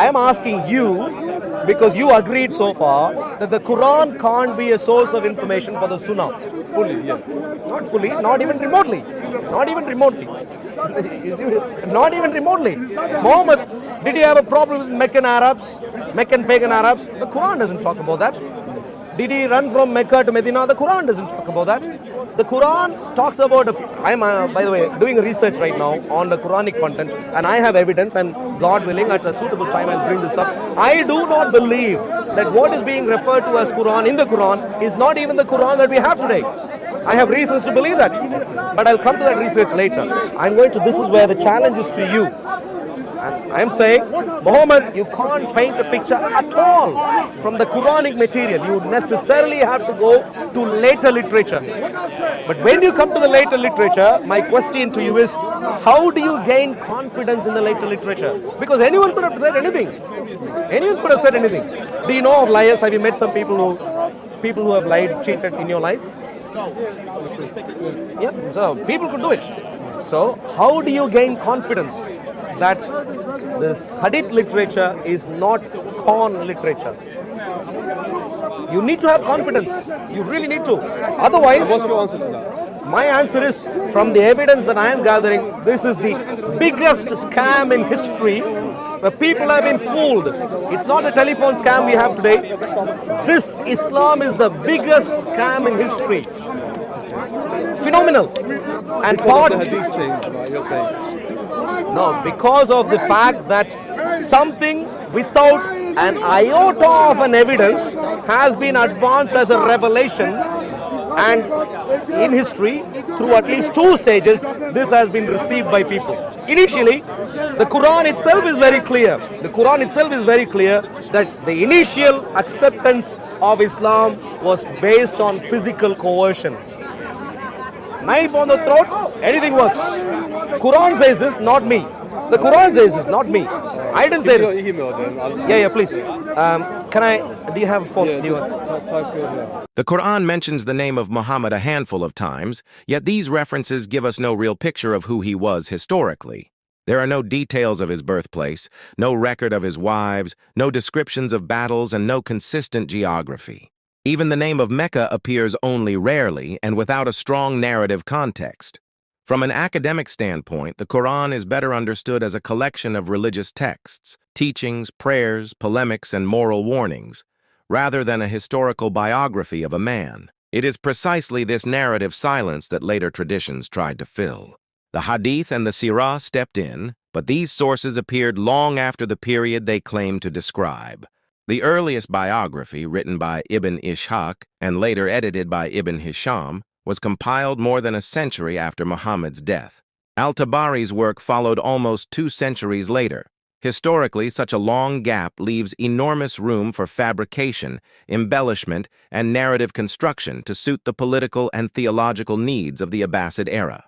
I am asking you, because you agreed so far that the Quran can't be a source of information for the Sunnah. Fully, yeah. Not fully, not even remotely. Not even remotely. Not even remotely. Muhammad, did he have a problem with Meccan Arabs, Meccan pagan Arabs? The Quran doesn't talk about that. Did he run from Mecca to Medina? The Quran doesn't talk about that. The Quran talks about, I'm by the way, doing research right now on the Quranic content, and I have evidence, and God willing, at a suitable time I'll bring this up. I do not believe that what is being referred to as Quran in the Quran is not even the Quran that we have today. I have reasons to believe that, but I'll come to that research later. This is where the challenge is to you. And I am saying, Muhammad, you can't paint a picture at all from the Quranic material. You necessarily have to go to later literature. But when you come to the later literature, my question to you is, how do you gain confidence in the later literature? Because anyone could have said anything. Anyone could have said anything. Do you know of liars? Have you met some people who have lied, cheated in your life? Yeah, so people could do it. So how do you gain confidence that this Hadith literature is not con literature? You need to have confidence. You really need to. Otherwise, What's your answer to that? my answer is, from the evidence that I am gathering, this is the biggest scam in history where people have been fooled. It's not a telephone scam we have today. This Islam is the biggest scam in history. Phenomenal. And Because of the Hadith change, right, you're saying? No, because of the fact that something without an iota of an evidence has been advanced as a revelation, and in history, through at least two stages, this has been received by people. Initially, the Quran itself is very clear. The Quran itself is very clear that the initial acceptance of Islam was based on physical coercion. Knife on the throat, anything works. Quran says this, not me. The Quran says this, not me. I didn't say this. Email then. Yeah, please. Do you have a phone? Yeah, type in, yeah. The Quran mentions the name of Muhammad a handful of times, yet these references give us no real picture of who he was historically. There are no details of his birthplace, no record of his wives, no descriptions of battles, and no consistent geography. Even the name of Mecca appears only rarely and without a strong narrative context. From an academic standpoint, the Quran is better understood as a collection of religious texts, teachings, prayers, polemics, and moral warnings, rather than a historical biography of a man. It is precisely this narrative silence that later traditions tried to fill. The Hadith and the sīrah stepped in, but these sources appeared long after the period they claimed to describe. The earliest biography, written by Ibn Ishaq and later edited by Ibn Hisham, was compiled more than a century after Muhammad's death. Al-Tabari's work followed almost 2 centuries later. Historically, such a long gap leaves enormous room for fabrication, embellishment, and narrative construction to suit the political and theological needs of the Abbasid era.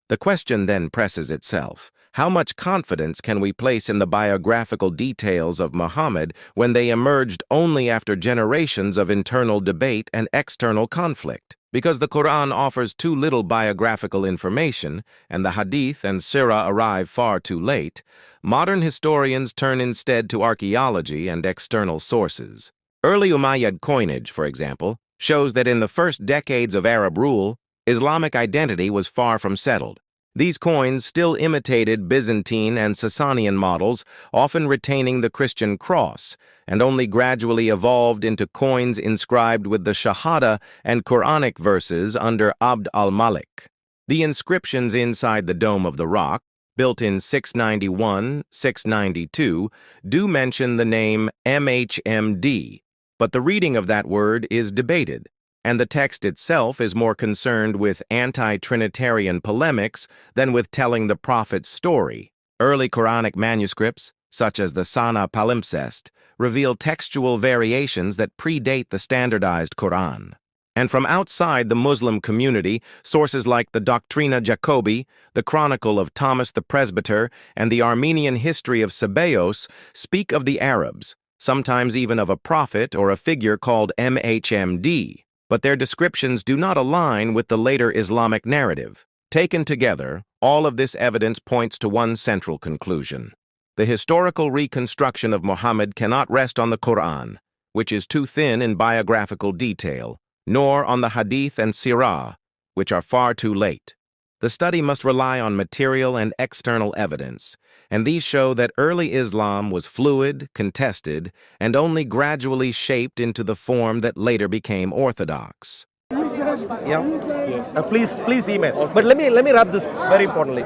The question then presses itself. How much confidence can we place in the biographical details of Muhammad when they emerged only after generations of internal debate and external conflict? Because the Quran offers too little biographical information and the Hadith and sīrah arrive far too late, modern historians turn instead to archaeology and external sources. Early Umayyad coinage, for example, shows that in the first decades of Arab rule, Islamic identity was far from settled. These coins still imitated Byzantine and Sasanian models, often retaining the Christian cross, and only gradually evolved into coins inscribed with the Shahada and Quranic verses under Abd al-Malik. The inscriptions inside the Dome of the Rock, built in 691-692, do mention the name MHMD, but the reading of that word is debated, and the text itself is more concerned with anti-Trinitarian polemics than with telling the prophet's story. Early Quranic manuscripts, such as the Sana palimpsest, reveal textual variations that predate the standardized Quran. And from outside the Muslim community, sources like the Doctrina Jacobi, the Chronicle of Thomas the Presbyter, and the Armenian history of Ceballos speak of the Arabs, sometimes even of a prophet or a figure called MHMD. But their descriptions do not align with the later Islamic narrative. Taken together, all of this evidence points to one central conclusion. The historical reconstruction of Muhammad cannot rest on the Qur'an, which is too thin in biographical detail, nor on the Hadith and sīrah, which are far too late. The study must rely on material and external evidence, and these show that early Islam was fluid, contested, and only gradually shaped into the form that later became orthodox. Yeah. Please email. Okay. But let me wrap this very importantly.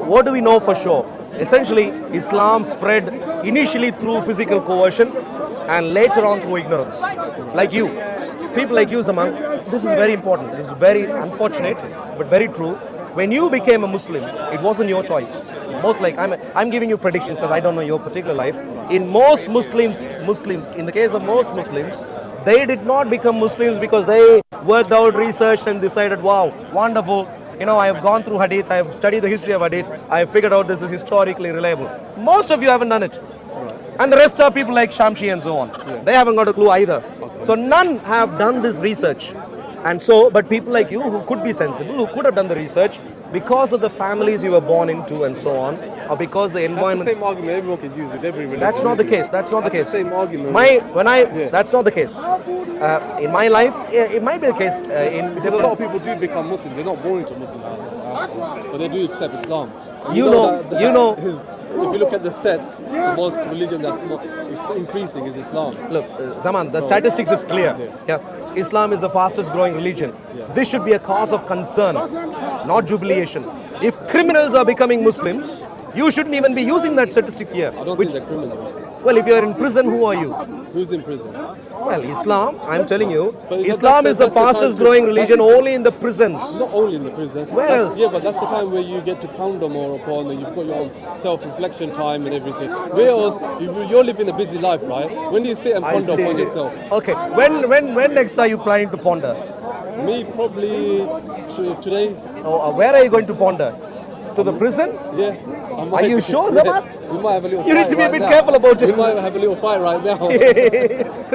What do we know for sure? Essentially, Islam spread initially through physical coercion and later on through ignorance. Like you. People like you, Zaman, this is very important. This is very unfortunate, but very true. When you became a Muslim, it wasn't your choice. Most like I'm giving you predictions because I don't know your particular life. In most in the case of most Muslims, they did not become Muslims because they worked out, researched, and decided, wow, wonderful. You know, I have gone through Hadith, I have studied the history of Hadith, I have figured out this is historically reliable. Most of you haven't done it. And the rest are people like Shamshi and so on. Yeah. They haven't got a clue either. Okay. So none have done this research. And so, but people like you who could be sensible, who could have done the research because of the families you were born into and so on, or because the environment. That's the same argument everyone can use with every religion. That's not the case. That's not the case. The same argument. That's not the case. In my life, it might be the case. Because a lot of people do become Muslim. They're not born into Muslim households, but they do accept Islam. If you look at the stats, the most religion that's increasing is Islam. Look, Zaman, the statistics is clear. Yeah. Islam is the fastest growing religion. Yeah. This should be a cause of concern, not jubilation. If criminals are becoming Muslims, you shouldn't even be using that statistics here. I don't think they're criminals. Well, if you're in prison, who are you? Who's in prison? Well, Islam, I'm telling you, Islam is the fastest growing religion only in the prisons. Not only in the prison. Where else? Yeah, but that's the time where you get to ponder more upon and you've got your own self-reflection time and everything. Where else, you're living a busy life, right? When do you sit and ponder upon yourself? Okay, when next are you planning to ponder? Me, probably today. Oh, where are you going to ponder? To the prison? Yeah. Are you sure, Zaman? We might have a little You need to be a bit careful about it. We might have a little fight right now.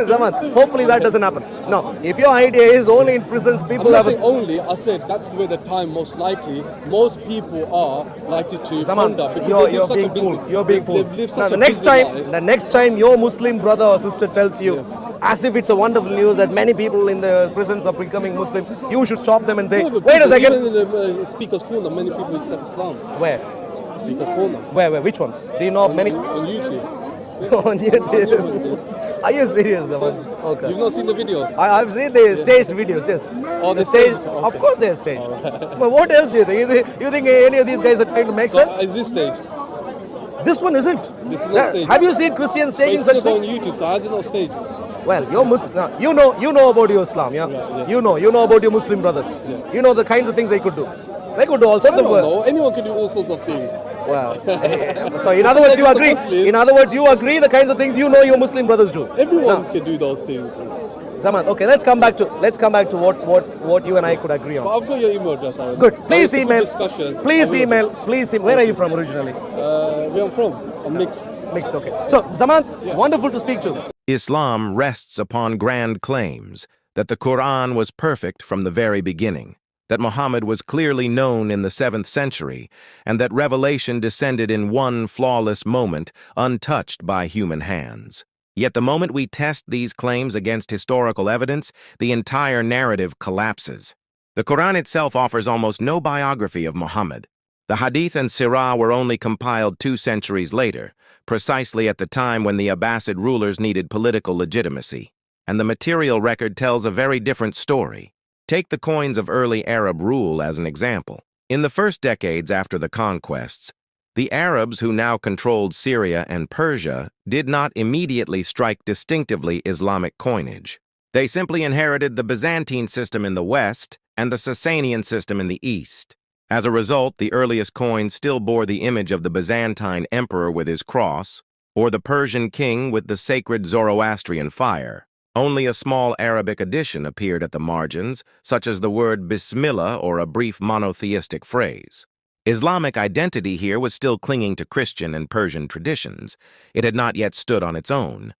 Zaman, hopefully that doesn't happen. No, if your idea is only in prisons, people I'm not have saying only, I said that's where the time most people are likely to Zaman, ponder. you're being fooled. You're being fooled. Now, the next time your Muslim brother or sister tells you, as if it's a wonderful news that many people in the prisons are becoming Muslims, you should stop them and say, wait a second. Even in the Speaker's Corner, many people accept Islam. Where? Speaker's Corner. Where? Which ones? Do you know of many? On YouTube. On YouTube. Are you serious, Zaman? Okay. You've not seen the videos? I've seen the staged videos, yes. Oh, the staged? Okay. Of course they're staged. But what else do you think? You think any of these guys are trying to make sense? Is this staged? This one isn't. This is not staged. Have you seen Christians staging such things? It's on YouTube, so how is it not staged? Well, you're Muslim. You know about your Islam, yeah? Yeah. You know about your Muslim brothers. Yeah. You know the kinds of things they could do. They could do all sorts of work. No, anyone can do all sorts of things. Well, so in other words, you agree. In other words, you agree the kinds of things you know your Muslim brothers do. Everyone can do those things. Zaman, okay, let's come back to what you and I could agree on. But I've got your email address, Arul. Good. Please email. Please email. Where are you from originally? Where I'm from? I'm mixed. Mixed, okay. So, Zaman, wonderful to speak to. Islam rests upon grand claims that the Qur'an was perfect from the very beginning, that Muhammad was clearly known in the 7th century, and that revelation descended in one flawless moment, untouched by human hands. Yet the moment we test these claims against historical evidence, the entire narrative collapses. The Qur'an itself offers almost no biography of Muhammad. The Hadith and sīrah were only compiled 2 centuries later, precisely at the time when the Abbasid rulers needed political legitimacy. And the material record tells a very different story. Take the coins of early Arab rule as an example. In the first decades after the conquests, the Arabs who now controlled Syria and Persia did not immediately strike distinctively Islamic coinage. They simply inherited the Byzantine system in the west and the Sasanian system in the east. As a result, the earliest coins still bore the image of the Byzantine emperor with his cross, or the Persian king with the sacred Zoroastrian fire. Only a small Arabic addition appeared at the margins, such as the word Bismillah or a brief monotheistic phrase. Islamic identity here was still clinging to Christian and Persian traditions. It had not yet stood on its own.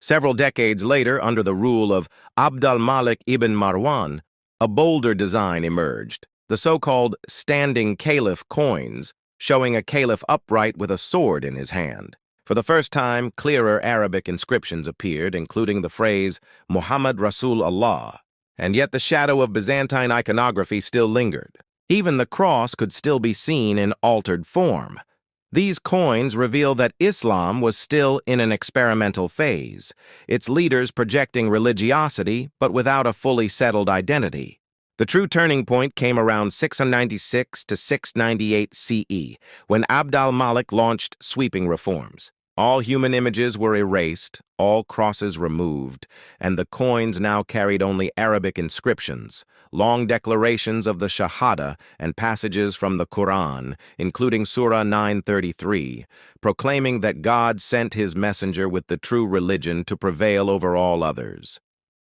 Several decades later, under the rule of Abd al-Malik ibn Marwan, a bolder design emerged. The so-called standing caliph coins, showing a caliph upright with a sword in his hand. For the first time, clearer Arabic inscriptions appeared, including the phrase, Muhammad Rasul Allah. And yet the shadow of Byzantine iconography still lingered. Even the cross could still be seen in altered form. These coins reveal that Islam was still in an experimental phase, its leaders projecting religiosity but without a fully settled identity. The true turning point came around 696 to 698 CE, when Abd al-Malik launched sweeping reforms. All human images were erased, all crosses removed, and the coins now carried only Arabic inscriptions, long declarations of the Shahada and passages from the Qur'an, including Surah 933, proclaiming that God sent his messenger with the true religion to prevail over all others.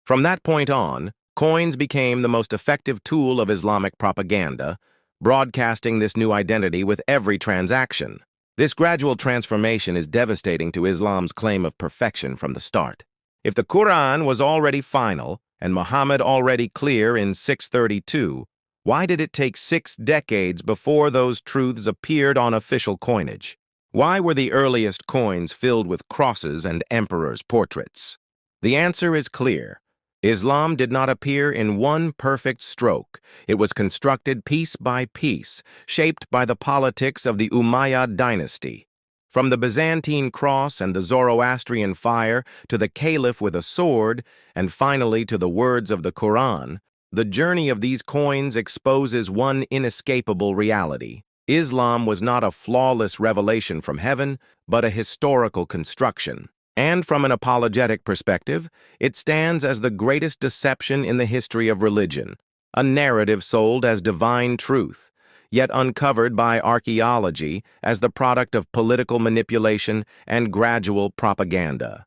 From that point on, coins became the most effective tool of Islamic propaganda, broadcasting this new identity with every transaction. This gradual transformation is devastating to Islam's claim of perfection from the start. If the Qur'an was already final and Muhammad already clear in 632, why did it take 6 decades before those truths appeared on official coinage? Why were the earliest coins filled with crosses and emperors' portraits? The answer is clear. Islam did not appear in one perfect stroke. It was constructed piece by piece, shaped by the politics of the Umayyad dynasty. From the Byzantine cross and the Zoroastrian fire to the caliph with a sword, and finally to the words of the Qur'an, the journey of these coins exposes one inescapable reality. Islam was not a flawless revelation from heaven, but a historical construction. And from an apologetic perspective, it stands as the greatest deception in the history of religion, a narrative sold as divine truth, yet uncovered by archaeology as the product of political manipulation and gradual propaganda.